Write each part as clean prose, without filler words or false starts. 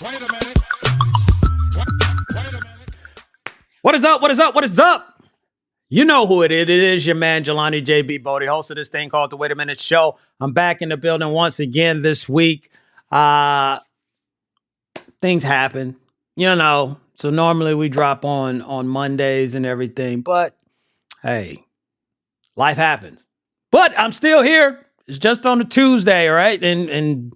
Wait a minute. Wait a minute. What is up? What is up? What is up? You know who it is. It is your man, Jelani JB Bodie, host of this thing called the Wait a Minute Show. I'm back in the building once again this week. Things happen, So normally we drop on Mondays and everything, but hey, life happens. But I'm still here. It's just on a Tuesday, all right? And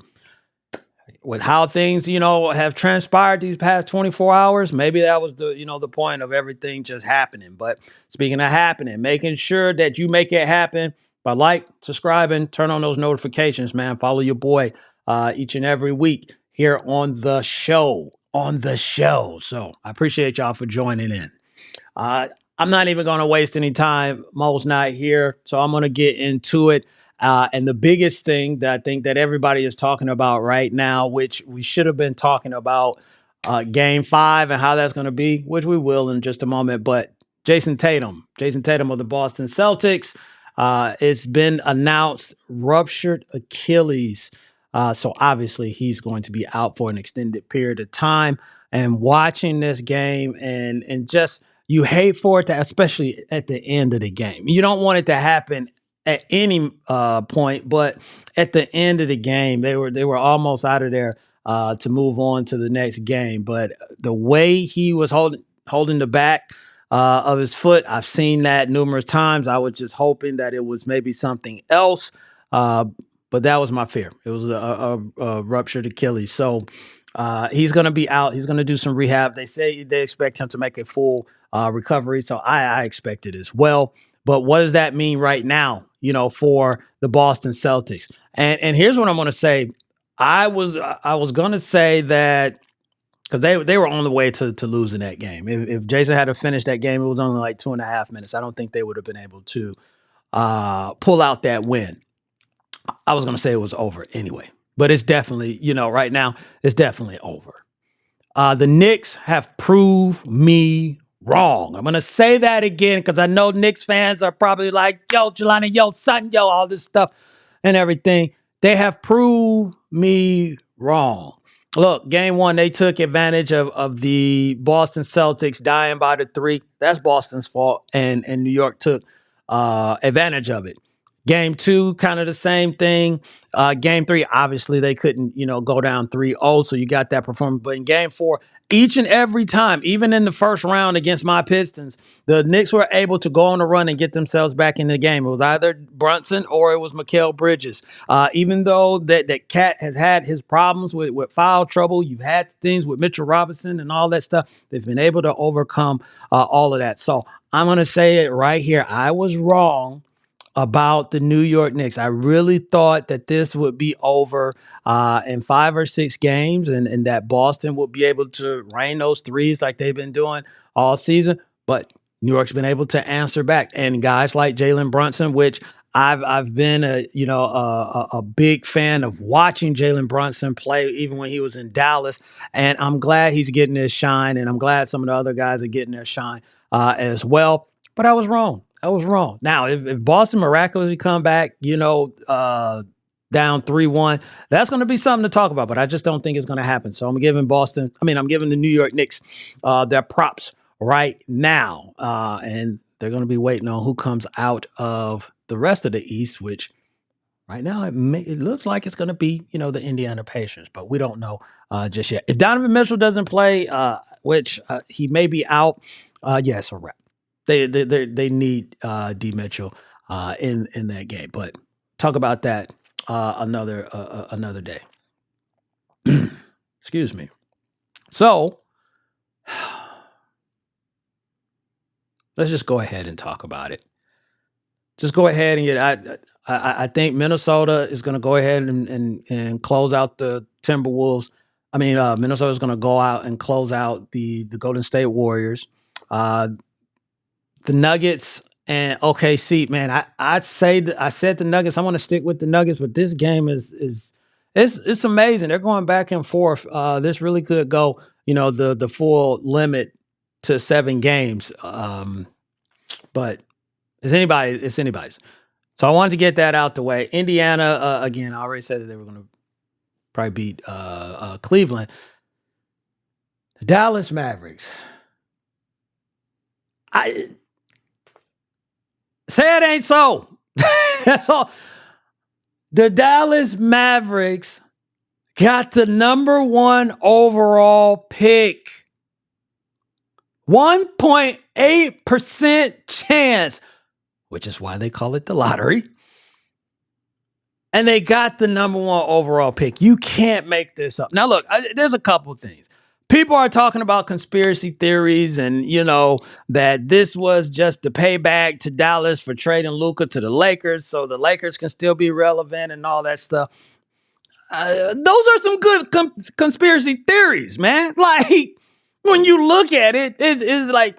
with how things, have transpired these past 24 hours, maybe that was the point of everything just happening. But speaking of happening, making sure that you make it happen by subscribing, turn on those notifications, man. Follow your boy each and every week here on the show. So I appreciate y'all for joining in. I'm not even going to waste any time. Mo's not here, so I'm going to get into it. And the biggest thing that I think that everybody is talking about right now, which we should have been talking about game 5 and how that's going to be, which we will in just a moment. But Jayson Tatum of the Boston Celtics, it's been announced ruptured Achilles. So obviously he's going to be out for an extended period of time. And watching this game and just you hate for it to, especially at the end of the game. You don't want it to happen at any point, but at the end of the game, they were almost out of there to move on to the next game. But the way he was holding the back of his foot, I've seen that numerous times. I was just hoping that it was maybe something else, but that was my fear. It was a ruptured Achilles. So he's going to be out. He's going to do some rehab. They say they expect him to make a full recovery, so I expect it as well. But what does that mean right now, for the Boston Celtics? And here's what I'm going to say. I was going to say that because they were on the way to losing that game. If Jayson had to finish that game, it was only like 2.5 minutes. I don't think they would have been able to pull out that win. I was going to say it was over anyway. But it's definitely, right now, it's definitely over. The Knicks have proved me wrong. I'm going to say that again because I know Knicks fans are probably like, yo, Jelani, yo, son, yo, all this stuff and everything. They have proved me wrong. Look, game 1, they took advantage of the Boston Celtics dying by the 3. That's Boston's fault, and New York took advantage of it. Game 2, kind of the same thing. Game 3, obviously they couldn't, go down 3-0, so you got that performance. But in game 4, each and every time, even in the first round against my Pistons, the Knicks were able to go on a run and get themselves back in the game. It was either Brunson or it was Mikal Bridges. Even though that Cat has had his problems with foul trouble, you've had things with Mitchell Robinson and all that stuff. They've been able to overcome all of that. So I'm going to say it right here. I was wrong about the New York Knicks. I really thought that this would be over in 5 or 6 games and that Boston would be able to rain those threes like they've been doing all season. But New York's been able to answer back. And guys like Jalen Brunson, which I've been a big fan of watching Jalen Brunson play even when he was in Dallas. And I'm glad he's getting his shine. And I'm glad some of the other guys are getting their shine as well. But I was wrong. Now, if Boston miraculously come back, down 3-1, that's going to be something to talk about, but I just don't think it's going to happen. So I'm giving the New York Knicks their props right now. And they're going to be waiting on who comes out of the rest of the East, which right now it looks like it's going to be, the Indiana Pacers, but we don't know just yet. If Donovan Mitchell doesn't play, which he may be out, it's a wrap. They need D Mitchell in that game, but talk about that another day. Excuse me. So let's just go ahead and talk about it. Just go ahead and get. I think Minnesota is going to go ahead and close out the Timberwolves. Minnesota is going to go out and close out the Golden State Warriors. The Nuggets and OKC, man. I said the Nuggets. I want to stick with the Nuggets, but this game it's amazing. They're going back and forth. This really could go, the full limit to 7 games. But it's anybody's. So I wanted to get that out the way. Indiana, again, I already said that they were going to probably beat Cleveland. Dallas Mavericks. I say it ain't so. That's all. The Dallas Mavericks got the number 1 overall pick. 1.8% chance, which is why they call it the lottery. And they got the number 1 overall pick. You can't make this up. Now, look, there's a couple things. People are talking about conspiracy theories and, that this was just the payback to Dallas for trading Luka to the Lakers so the Lakers can still be relevant and all that stuff. Those are some good conspiracy theories, man. Like, when you look at it, it's like,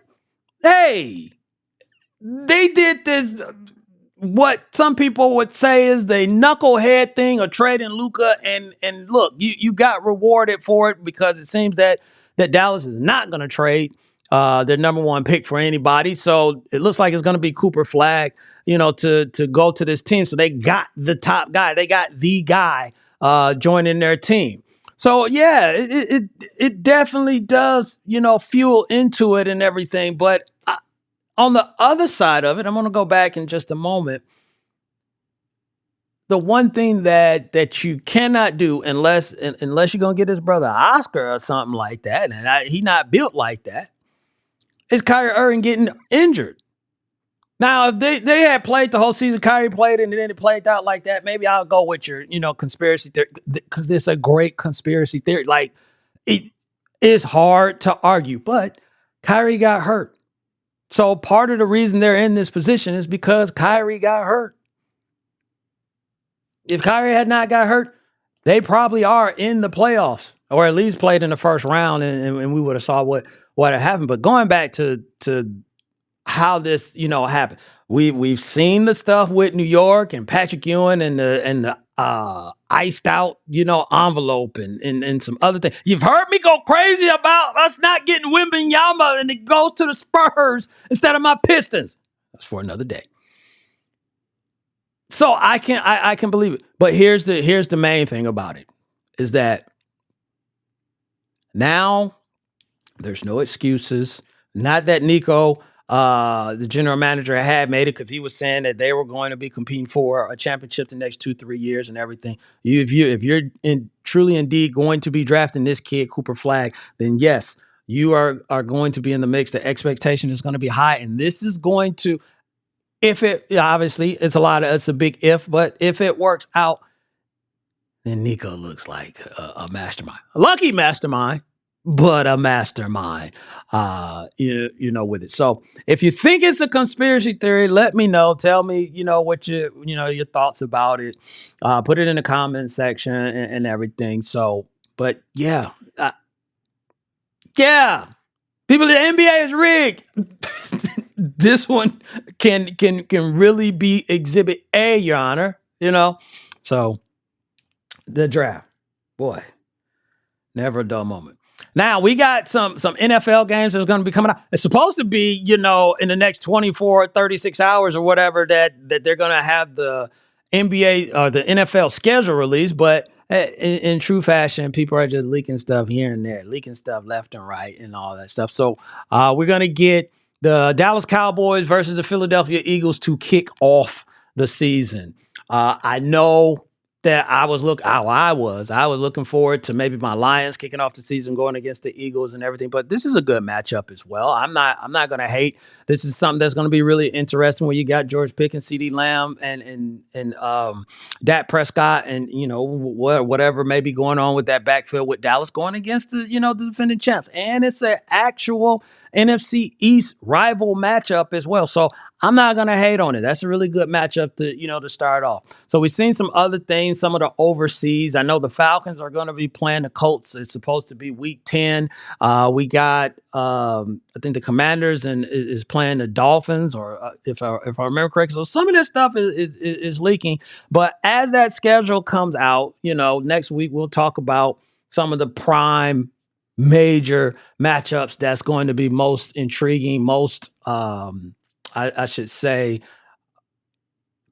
hey, they did this, what some people would say is the knucklehead thing of trading Luka, and look, you got rewarded for it because it seems that Dallas is not going to trade their number 1 pick for anybody. So it looks like it's going to be Cooper Flag, to go to this team. So they got the top guy. They got the guy joining their team. So yeah, it definitely does, fuel into it and everything. But on the other side of it, I'm going to go back in just a moment. The one thing that you cannot do unless you're going to get his brother Oscar or something like that, and he's not built like that, is Kyrie Irving getting injured. Now, if they had played the whole season, Kyrie played and then it played out like that, maybe I'll go with your, conspiracy theory, because it's a great conspiracy theory. Like, it is hard to argue, but Kyrie got hurt. So part of the reason they're in this position is because Kyrie got hurt. If Kyrie had not got hurt, they probably are in the playoffs, or at least played in the first round, and we would have saw what had happened. But going back to how this, happened, we've seen the stuff with New York and Patrick Ewing and the iced out, envelope and some other things. You've heard me go crazy about us not getting Wembanyama and it goes to the Spurs instead of my Pistons. That's for another day. So I can believe it. But here's the main thing about it is that now there's no excuses. Not that Nico, the general manager, had made it, because he was saying that they were going to be competing for a championship the next 2-3 years and everything. If you're truly indeed going to be drafting this kid, Cooper Flag, then yes, you are going to be in the mix. The expectation is going to be high, and this is going to, obviously it's a big if, but if it works out, then Nico looks like a mastermind, a lucky mastermind, but a mastermind, with it. So if you think it's a conspiracy theory, let me know. Tell me, what your thoughts about it. Put it in the comment section and everything. So, but yeah, people, the NBA is rigged. This one can really be Exhibit A, Your Honor. So the draft, boy, never a dull moment. Now we got some NFL games that's going to be coming out. It's supposed to be, in the next 24, 36 hours or whatever that they're going to have the NBA or the NFL schedule released. But in true fashion, people are just leaking stuff here and there, leaking stuff left and right and all that stuff. So we're going to get the Dallas Cowboys versus the Philadelphia Eagles to kick off the season. I know that I was looking forward to maybe my Lions kicking off the season, going against the Eagles and everything. But this is a good matchup as well. I'm not going to hate. This is something that's going to be really interesting when you got George Pickens, CeeDee Lamb, and Dak Prescott, and whatever may be going on with that backfield with Dallas going against the the defending champs, and it's an actual NFC East rival matchup as well. So I'm not going to hate on it. That's a really good matchup to start off. So we've seen some other things, some of the overseas. I know the Falcons are going to be playing the Colts. It's supposed to be week 10. We got, I think the Commanders is playing the Dolphins, or if I remember correctly. So some of this stuff is leaking. But as that schedule comes out, next week we'll talk about some of the prime major matchups that's going to be most intriguing, most I should say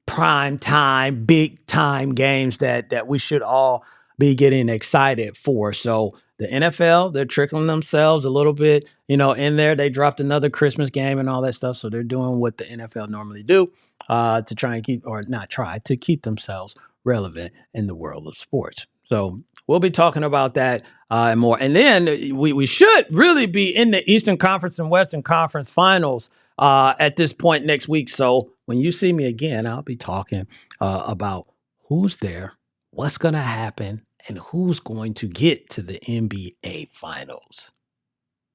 prime time, big time games that we should all be getting excited for. So the NFL, they're trickling themselves a little bit, in there. They dropped another Christmas game and all that stuff. So they're doing what the NFL normally do to try and keep, or not try, to keep themselves relevant in the world of sports. So we'll be talking about that and more. And then we should really be in the Eastern Conference and Western Conference finals at this point next week. So when you see me again, I'll be talking about who's there, what's going to happen, and who's going to get to the NBA finals.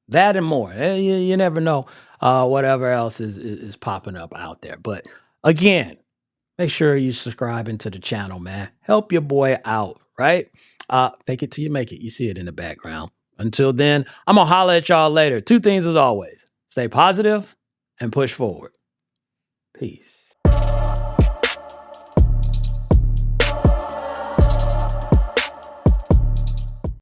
That and more. You never know whatever else is popping up out there. But again, make sure you subscribing to the channel, man. Help your boy out, right? Fake it till you make it. You see it in the background. Until then, I'm going to holler at y'all later. Two things as always. Stay positive and push forward. Peace.